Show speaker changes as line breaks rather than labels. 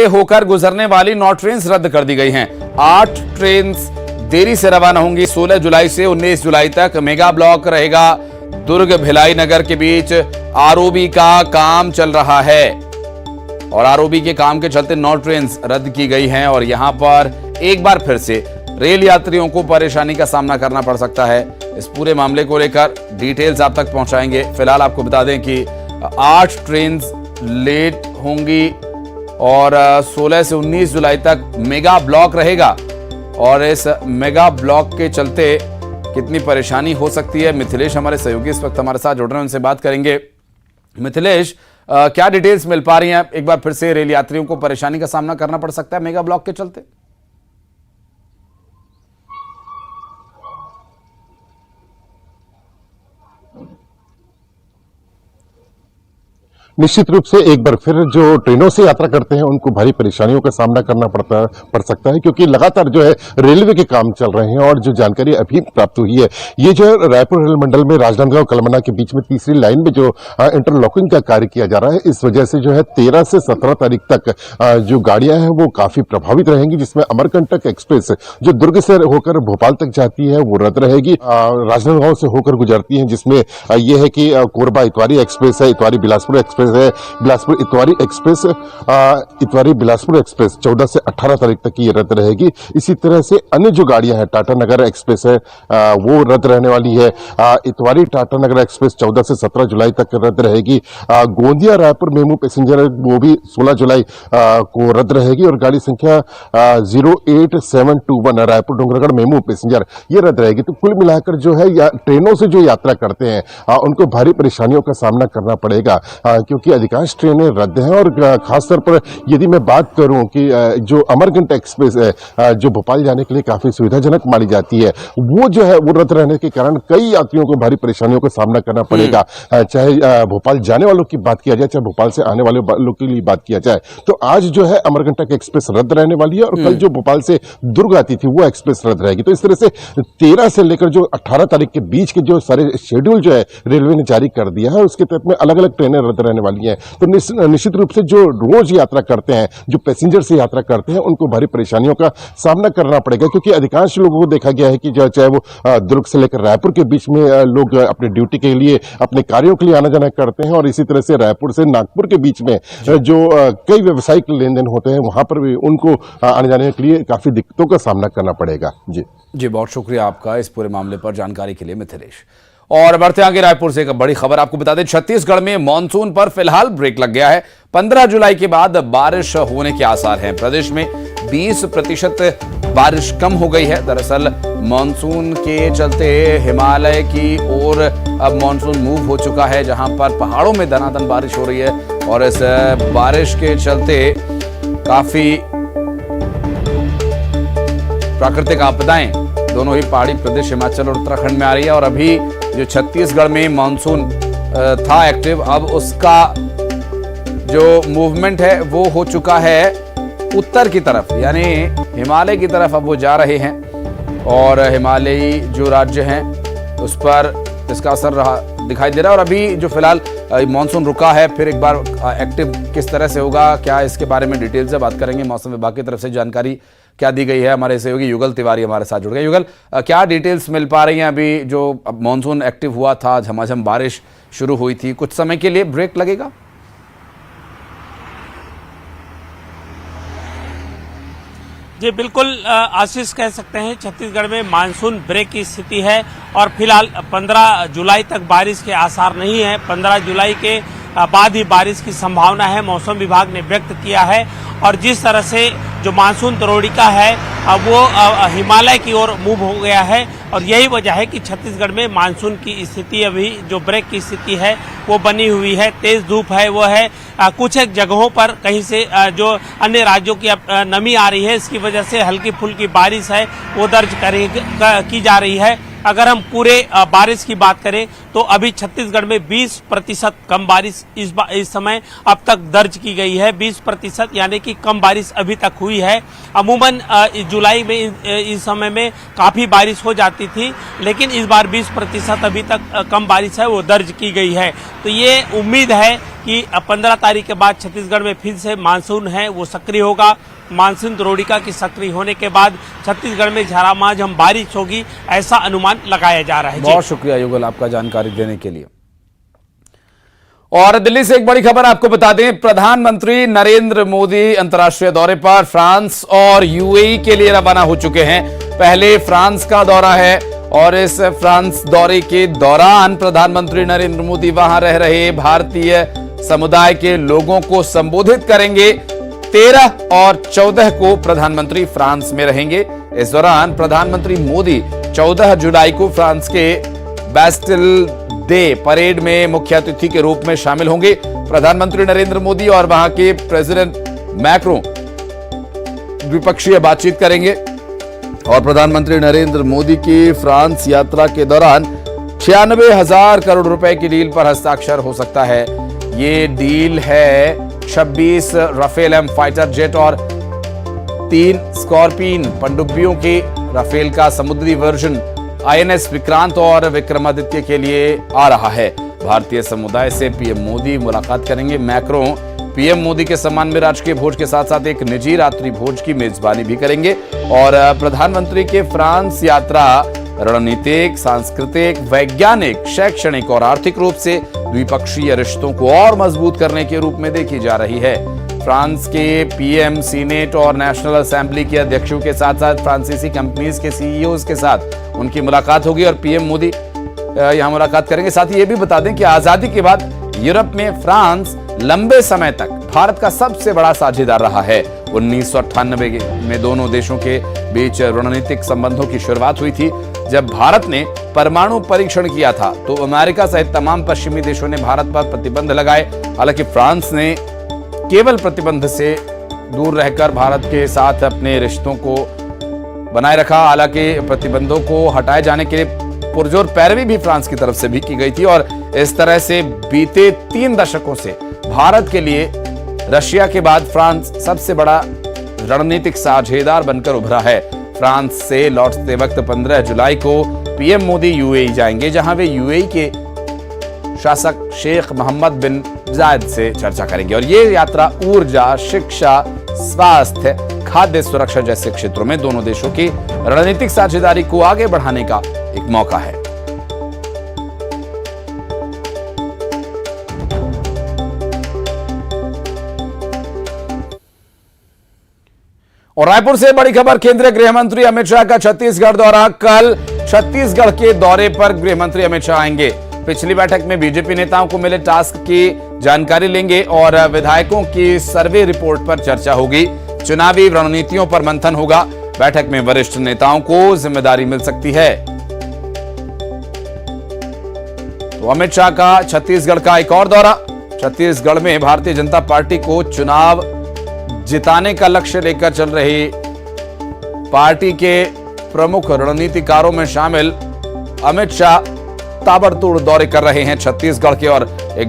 से होकर गुजरने वाली 9 ट्रेन रद्द कर दी गई हैं। 8 ट्रेन देरी से रवाना होंगी। 16 जुलाई से 19 जुलाई तक मेगा ब्लॉक रहेगा। दुर्ग भिलाई नगर के बीच आरओबी का काम चल रहा है और आरओबी के काम के चलते 9 ट्रेन रद्द की गई हैं और यहां पर एक बार फिर से रेल यात्रियों को परेशानी का सामना करना पड़ सकता है। इस पूरे मामले को लेकर डिटेल्स आप तक पहुंचाएंगे। फिलहाल आपको बता दें कि 8 ट्रेन लेट होंगी और 16 से 19 जुलाई तक मेगा ब्लॉक रहेगा और इस मेगा ब्लॉक के चलते कितनी परेशानी हो सकती है, मिथिलेश हमारे सहयोगी इस वक्त हमारे साथ जुड़ रहे हैं, उनसे बात करेंगे। मिथिलेश, क्या डिटेल्स मिल पा रही हैं? एक बार फिर से रेल यात्रियों को परेशानी का सामना करना पड़ सकता है मेगा ब्लॉक के चलते।
निश्चित रूप से एक बार फिर जो ट्रेनों से यात्रा करते हैं उनको भारी परेशानियों का सामना करना पड़ सकता है, क्योंकि लगातार जो है रेलवे के काम चल रहे हैं और जो जानकारी अभी प्राप्त हुई है, ये जो है रायपुर रेल मंडल में राजनांदगांव कलमना के बीच में तीसरी लाइन में जो इंटरलॉकिंग का कार्य किया जा रहा है, इस वजह से जो है 13 से 17 तारीख तक जो गाड़ियां हैं वो काफी प्रभावित रहेंगी, जिसमें अमरकंटक एक्सप्रेस जो दुर्ग से होकर भोपाल तक जाती है वो रद्द रहेगी। राजनांदगांव से होकर गुजरती है, जिसमें यह है कि कोरबा इतवारी एक्सप्रेस है, इतवारी बिलासपुर एक्सप्रेस है, बिलासपुर इतवारी एक्सप्रेस, इतवारी बिलासपुर एक्सप्रेस 14 से 18 तारीख तक ये रद्द रहेगी। इसी तरह से अन्य जो गाड़ियां हैं, टाटा नगर एक्सप्रेस है वो रद्द रहने वाली है। इतवारी टाटा नगर एक्सप्रेस 14 से 17 जुलाई तक रद्द रहेगी। गोंदिया रायपुर मेमू पैसेंजर वो भी 16 जुलाई को रद्द रहेगी और गाड़ी संख्या 08721 रायपुर डोंगरगढ़ मेमू पैसेंजर ये रद्द रहेगी। तो कुल मिलाकर जो है ट्रेनों से जो यात्रा करते हैं उनको भारी परेशानियों का सामना करना पड़ेगा, क्योंकि अधिकांश ट्रेनें रद्द हैं। और खासतौर पर यदि मैं बात करूं कि जो अमरकंटक एक्सप्रेस है जो भोपाल जाने के लिए काफी सुविधाजनक मानी जाती है, वो जो है वो रद्द रहने के कारण कई यात्रियों को भारी परेशानियों का सामना करना पड़ेगा। चाहे भोपाल जाने वालों की बात किया जाए, चाहे भोपाल से आने वाले लोगों के लिए बात किया जाए, तो आज जो है अमरकंटक एक्सप्रेस रद्द रहने वाली है और कल जो भोपाल से दुर्ग आती थी वो एक्सप्रेस रद्द रहेगी। तो इस तरह से 13 से लेकर जो 18 तारीख के बीच के जो सारे शेड्यूल जो है रेलवे ने जारी कर दिया है, उसके तहत में अलग अलग ट्रेनें रद्द रहने वाली है। तो निश्चित रूप से जो रोज यात्रा करते हैं, जो पैसेंजर से यात्रा करते हैं, उनको भारी परेशानियों का सामना करना पड़ेगा, क्योंकि अधिकांश लोगों को देखा गया है कि चाहे वो दुर्ग से लेकर रायपुर के बीच में लोग अपने ड्यूटी के लिए, अपने कार्यों के लिए आना जाना करते हैं और इसी तरह से रायपुर से नागपुर के बीच में जो कई व्यावसायिक लेन देन होते हैं वहां पर भी उनको आने जाने के लिए काफी दिक्कतों का सामना करना पड़ेगा। जी,
बहुत शुक्रिया आपका इस पूरे मामले पर जानकारी के लिए मिथिलेश। और बढ़ते आगे रायपुर से एक बड़ी खबर आपको बता दें, छत्तीसगढ़ में मानसून पर फिलहाल ब्रेक लग गया है। 15 जुलाई के बाद बारिश होने के आसार हैं। प्रदेश में 20% बारिश कम हो गई है। दरअसल मानसून के चलते हिमालय की ओर अब मानसून मूव हो चुका है, जहां पर पहाड़ों में दनादन बारिश हो रही है और इस बारिश के चलते काफी प्राकृतिक आपदाएं दोनों ही पहाड़ी प्रदेश हिमाचल और उत्तराखंड में आ रही है। और अभी जो छत्तीसगढ़ में मानसून था एक्टिव, अब उसका जो मूवमेंट है वो हो चुका है उत्तर की तरफ, यानी हिमालय की तरफ अब वो जा रहे हैं और हिमालयी जो राज्य हैं उस पर इसका असर रहा दिखाई दे रहा है। और अभी जो फिलहाल मानसून रुका है, फिर एक बार एक्टिव किस तरह से होगा, क्या इसके बारे में डिटेल से बात करेंगे। मौसम विभाग की तरफ से जानकारी क्या दी गई है, हमारे सहयोगी युगल तिवारी हमारे साथ जुड़ गए। युगल, क्या डिटेल्स मिल पा रही हैं? अभी जो मानसून एक्टिव हुआ था, झमाझम बारिश शुरू हुई थी, कुछ समय के लिए ब्रेक लगेगा?
जी बिल्कुल आशीष, कह सकते हैं छत्तीसगढ़ में मानसून ब्रेक की स्थिति है और फिलहाल 15 जुलाई तक बारिश के आसार नहीं है। 15 जुलाई के बाद ही बारिश की संभावना है, मौसम विभाग ने व्यक्त किया है। और जिस तरह से जो मानसून द्रोणिका है वो हिमालय की ओर मूव हो गया है और यही वजह है कि छत्तीसगढ़ में मानसून की स्थिति अभी जो ब्रेक की स्थिति है वो बनी हुई है। तेज धूप है वो है, कुछ एक जगहों पर कहीं से जो अन्य राज्यों की नमी आ रही है, इसकी वजह से हल्की फुल्की बारिश है वो दर्ज की जा रही है। अगर हम पूरे बारिश की बात करें तो अभी छत्तीसगढ़ में 20% कम बारिश इस समय अब तक दर्ज की गई है। 20% यानी कि कम बारिश अभी तक हुई है। अमूमन जुलाई में इस समय में काफी बारिश हो जाती थी, लेकिन इस बार 20% अभी तक कम बारिश है वो दर्ज की गई है। तो ये उम्मीद है कि 15 तारीख के बाद छत्तीसगढ़ में फिर से मानसून है वो सक्रिय होगा। मानसून द्रोणिका की सक्रिय होने के बाद छत्तीसगढ़ में झमाझम बारिश होगी, ऐसा अनुमान लगाया जा रहा है।
बहुत शुक्रिया युगल आपका जानकारी देने के लिए। और दिल्ली से एक बड़ी खबर आपको बता दें, प्रधानमंत्री नरेंद्र मोदी अंतर्राष्ट्रीय दौरे पर फ्रांस और यूएई के लिए रवाना हो चुके हैं। पहले फ्रांस का दौरा है और इस फ्रांस दौरे के दौरान प्रधानमंत्री नरेंद्र मोदी वहां रह रहे भारतीय समुदाय के लोगों को संबोधित करेंगे। 13 और 14 को प्रधानमंत्री फ्रांस में रहेंगे। इस दौरान प्रधानमंत्री मोदी 14 जुलाई को फ्रांस के बैस्टिल डे परेड में मुख्य अतिथि के रूप में शामिल होंगे। प्रधानमंत्री नरेंद्र मोदी और वहां के प्रेसिडेंट मैक्रों द्विपक्षीय बातचीत करेंगे और प्रधानमंत्री नरेंद्र मोदी की फ्रांस यात्रा के दौरान 96,000 करोड़ रुपए की डील पर हस्ताक्षर हो सकता है। ये डील है 26 राफेल एम फाइटर जेट और 3 स्कॉर्पियन पनडुब्बियों के राफेल का समुद्री वर्जन आईएनएस विक्रांत और विक्रमादित्य के लिए आ रहा है। भारतीय समुदाय से पीएम मोदी मुलाकात करेंगे। मैक्रों पीएम मोदी के सम्मान में राजकीय भोज के साथ साथ एक निजी रात्रि भोज की मेजबानी भी करेंगे। और प्रधानमंत्री के फ्रांस यात्रा रणनीतिक, सांस्कृतिक, वैज्ञानिक, शैक्षणिक और आर्थिक रूप से द्विपक्षीय रिश्तों को और मजबूत करने के रूप में देखी जा रही है। फ्रांस के पीएम सीनेट और नेशनल असेंबली के अध्यक्षों के साथ साथ फ्रांसीसी कंपनीज के सीईओज के साथ उनकी मुलाकात होगी और पीएम मोदी यहां मुलाकात करेंगे। साथ ही ये भी बता दें कि आजादी के बाद यूरोप में फ्रांस लंबे समय तक भारत का सबसे बड़ा साझेदार रहा है। 1998 में दोनों देशों के बीच रणनीतिक संबंधों की शुरुआत हुई थी। जब भारत ने परमाणु परीक्षण किया था तो अमेरिका सहित तमाम पश्चिमी देशों ने भारत पर प्रतिबंध लगाए। हालांकि फ्रांस ने केवल प्रतिबंध से दूर रहकर भारत के साथ अपने रिश्तों को बनाए रखा। हालांकि प्रतिबंधों को हटाए जाने के लिए पुरजोर पैरवी भी फ्रांस की तरफ से भी की गई थी और इस तरह से बीते 3 दशकों से भारत के लिए रशिया के बाद फ्रांस सबसे बड़ा रणनीतिक साझेदार बनकर उभरा है। फ्रांस से लौटते वक्त 15 जुलाई को पीएम मोदी यूएई जाएंगे, जहां वे यूएई के शासक शेख मोहम्मद बिन जायद से चर्चा करेंगे। और ये यात्रा ऊर्जा, शिक्षा, स्वास्थ्य, खाद्य सुरक्षा जैसे क्षेत्रों में दोनों देशों की रणनीतिक साझेदारी को आगे बढ़ाने का एक मौका है। और रायपुर से बड़ी खबर, केंद्रीय गृह मंत्री अमित शाह का छत्तीसगढ़ दौरा। कल छत्तीसगढ़ के दौरे पर गृह मंत्री अमित शाह आएंगे। पिछली बैठक में बीजेपी नेताओं को मिले टास्क की जानकारी लेंगे और विधायकों की सर्वे रिपोर्ट पर चर्चा होगी। चुनावी रणनीतियों पर मंथन होगा। बैठक में वरिष्ठ नेताओं को जिम्मेदारी मिल सकती है। तो अमित शाह का छत्तीसगढ़ का एक और दौरा। छत्तीसगढ़ में भारतीय जनता पार्टी को चुनाव जिताने का लक्ष्य लेकर चल रही पार्टी के प्रमुख रणनीतिकारों में शामिल अमित शाह ताबड़तोड़ दौरे कर रहे हैं छत्तीसगढ़ के और एक